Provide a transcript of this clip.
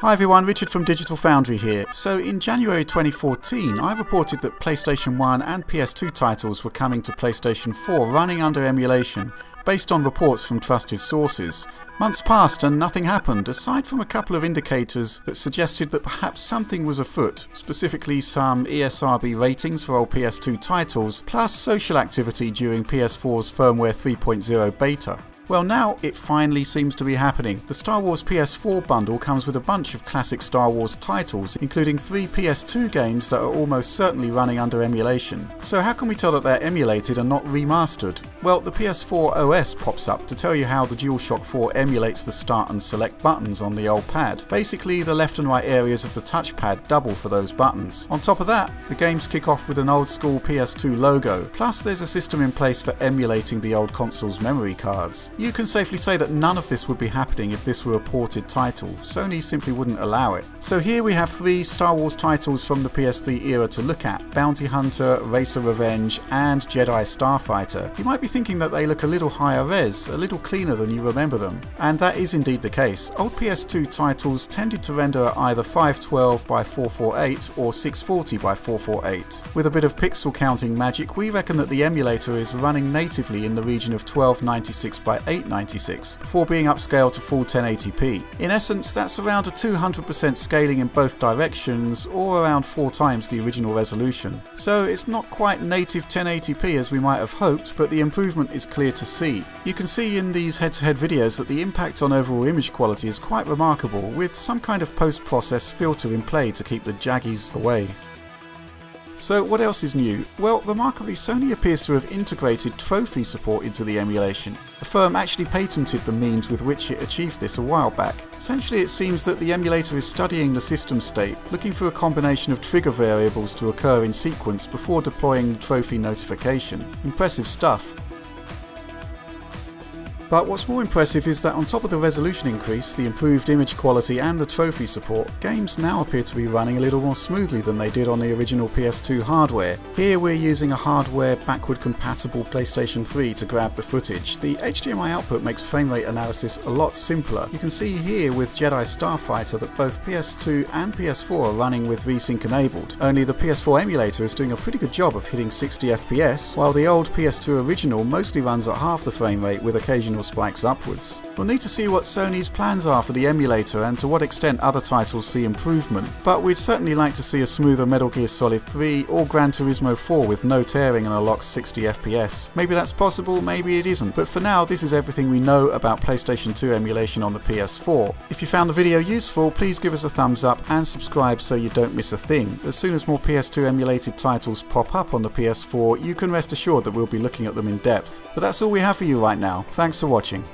Hi everyone, Richard from Digital Foundry here. So in January 2014, I reported that PlayStation 1 and PS2 titles were coming to PlayStation 4 running under emulation, based on reports from trusted sources. Months passed and nothing happened, aside from a couple of indicators that suggested that perhaps something was afoot, specifically some ESRB ratings for old PS2 titles, plus social activity during PS4's firmware 3.0 beta. Well, now it finally seems to be happening. The Star Wars PS4 bundle comes with a bunch of classic Star Wars titles, including 3 PS2 games that are almost certainly running under emulation. So how can we tell that they're emulated and not remastered? Well, the PS4 OS pops up to tell you how the DualShock 4 emulates the start and select buttons on the old pad. Basically, the left and right areas of the touchpad double for those buttons. On top of that, the games kick off with an old school PS2 logo, plus there's a system in place for emulating the old console's memory cards. You can safely say that none of this would be happening if this were a ported title. Sony simply wouldn't allow it. So here we have 3 Star Wars titles from the PS3 era to look at: Bounty Hunter, Racer Revenge, and Jedi Starfighter. You might be thinking that they look a little higher res, a little cleaner than you remember them. And that is indeed the case. Old PS2 titles tended to render at either 512 by 448 or 640 by 448. With a bit of pixel counting magic, we reckon that the emulator is running natively in the region of 1296 by 896 before being upscaled to full 1080p. In essence, that's around a 200% scaling in both directions, or around 4 times the original resolution. So it's not quite native 1080p as we might have hoped, but the improvement is clear to see. You can see in these head-to-head videos that the impact on overall image quality is quite remarkable, with some kind of post-process filter in play to keep the jaggies away. So what else is new? Well, remarkably, Sony appears to have integrated trophy support into the emulation. The firm actually patented the means with which it achieved this a while back. Essentially, it seems that the emulator is studying the system state, looking for a combination of trigger variables to occur in sequence before deploying trophy notification. Impressive stuff. But what's more impressive is that on top of the resolution increase, the improved image quality and the trophy support, games now appear to be running a little more smoothly than they did on the original PS2 hardware. Here we're using a hardware backward compatible PlayStation 3 to grab the footage. The HDMI output makes frame rate analysis a lot simpler. You can see here with Jedi Starfighter that both PS2 and PS4 are running with VSync enabled, only the PS4 emulator is doing a pretty good job of hitting 60 FPS, while the old PS2 original mostly runs at half the frame rate with occasional spikes upwards. We'll need to see what Sony's plans are for the emulator and to what extent other titles see improvement, but we'd certainly like to see a smoother Metal Gear Solid 3 or Gran Turismo 4 with no tearing and a locked 60 FPS. Maybe that's possible, maybe it isn't, but for now this is everything we know about PlayStation 2 emulation on the PS4. If you found the video useful, please give us a thumbs up and subscribe so you don't miss a thing. As soon as more PS2 emulated titles pop up on the PS4, you can rest assured that we'll be looking at them in depth. But that's all we have for you right now. Thanks for watching.